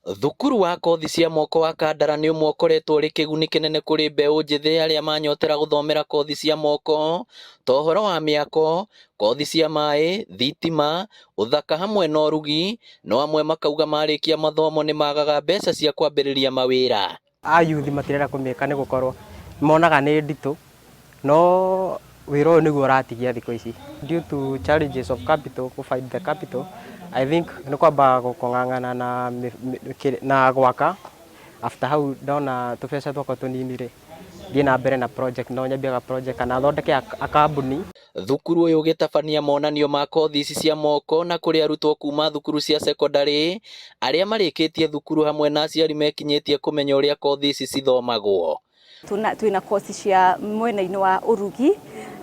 Thukuru wa kothi cia moko wa Kandara nĩ ũmwe ũkoretwo ũrĩ kĩguni kĩnene kũrĩ mbeũ njĩthĩ arĩa manyotera gũthomera kothi cia moko ta ũhoro wa mĩako, kothi cia maĩ, thitima, ũthaka hamwe na ũrugi, no amwe makauga marĩkia mathomo nĩ magaga mbeca cia kwambĩrĩria mawĩra. Ayuthi matirenda kũmĩka nĩ gũkorwo monaga nĩ nditũ, no wĩra ũyũ nĩguo ũratigia thikũ ici due to challenges of capital, to find the capital. I think nĩ kwamba gũkong'ang'ana na gwaka. After hau ndona tũbeca twakwa tũnini rĩ, thiĩ na mbere na project, no nyambiaga project kana thondeke akambuni. Thukuru ũyũ ũgĩtabania monanio ma kothi ici cia moko na kũrĩ arutwo kuma thukuru cia secondary arĩa marĩkĩtie thukuru hamwe na aciari mekinyĩtie kũmenya ũrĩa kothi ici cithomagwo. Twĩna kothi cia mwena-inĩ wa ũrugi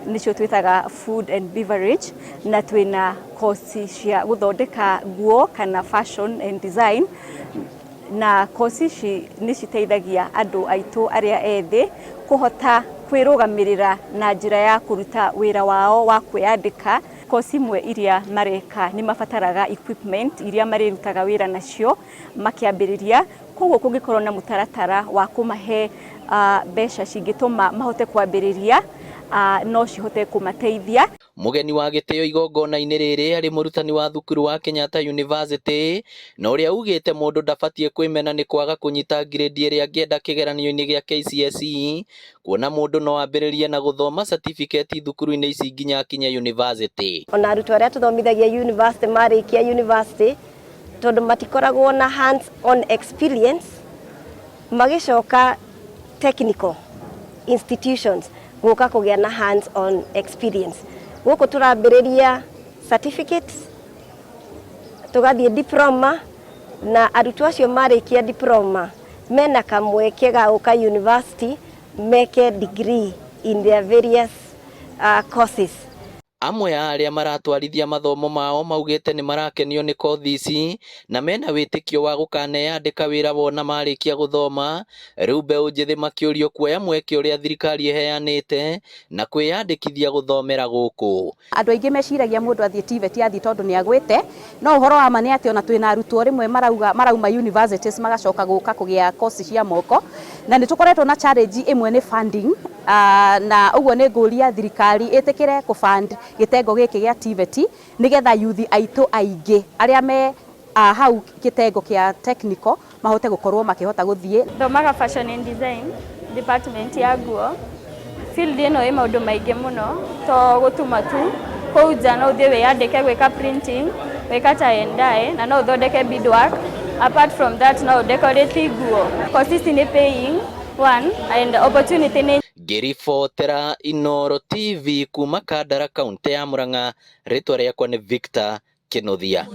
nĩcio twĩtaga food and beverage, na twĩna kothi cia gũthondeka nguo kana fashion and design, na kothi ici nĩ citeithagia andũ aitũ arĩa ethĩ kũhota kwĩrũgamĩrĩra na njĩra ya kũruta wĩra wao wa kwĩyandĩka. Kothi imwe iria mareka nĩ mabataraga equipment iria marĩrutaga wĩra nacio makĩambĩrĩria, koguo kũngĩkorwo na mũtaratara wa kũmahe mbeca cingĩtũma mahote kwambĩrĩria no cihote kũmateithia. Mũgeni wa gĩtĩo igongona-inĩ rĩrĩ arĩ mũrutani wa thukuru wa Kenyatta University, na ũrĩa ugĩte mũndũ ndabatiĩ kwĩmena nĩ kwaga kũnyita grade ĩrĩa angĩenda kĩgeranio-inĩ gĩa KCSE, kuona mũndũ no ambĩrĩrie na gũthoma certificate thukuru-inĩ ici nginya akinye university. Ona arutwo arĩa tũthomithagia university marĩkia university, tondũ matikoragwo na hands on experience, magĩcoka technical institutions gũka kũgĩa na hands on experience. Gũkũ tũrambĩrĩria certificates, tũgathiĩ diploma, na arutwo acio marĩkia diploma mena kamweke ga gũka university meke degree in their various courses. Amwe a arĩa maratwarithia mathomo mao maugĩte nĩ marakenio nĩ kothi ici na mena wĩtĩkio wa gũkaneyandĩka wĩra wona marĩkia gũthoma. Rĩu mbeũ njĩthĩ makĩũrio kuoya mweke ũrĩa thirikari ĩheanĩte na kwĩyandĩkithia gũthomera gũkũ. Andũ aingĩ meciragia mũndũ athiĩ TVET athiĩ tondũ nĩ agwĩte, no ũhoro wa ma nĩ atĩ ona twĩna arutwo rĩmwe marauma universities magacoka gũka kũgĩa kothi cia moko, na nĩ tũkoretwo na challenge ĩmwe nĩ funding, na ũguo nĩ ngũria thirikari ĩtĩkĩre kũfund gĩtengo gĩkĩ gĩa TVET nĩgetha yuthi aitũ aingĩ arĩa me hau gĩtengo kĩa technical mahote gũkorwo makĩhota gũthiĩ. Thomaga fashion and design department ya nguo. Field ĩno ĩ maũndũ maingĩ mũno, to gũtuma tu, kũu nja no ũthiĩ wĩyandĩke gwĩka printing, gwĩka tie and dye, na no ũthondeke beadwork. Apart from that no ũdecorate nguo. Kothi ici nĩ paying one and opportunity nĩ ngĩribotera Inooro TV kuma Kandara, kaunti ya Murang'a. Rĩtwa rĩakwa nĩ Victor Kĩnuthia.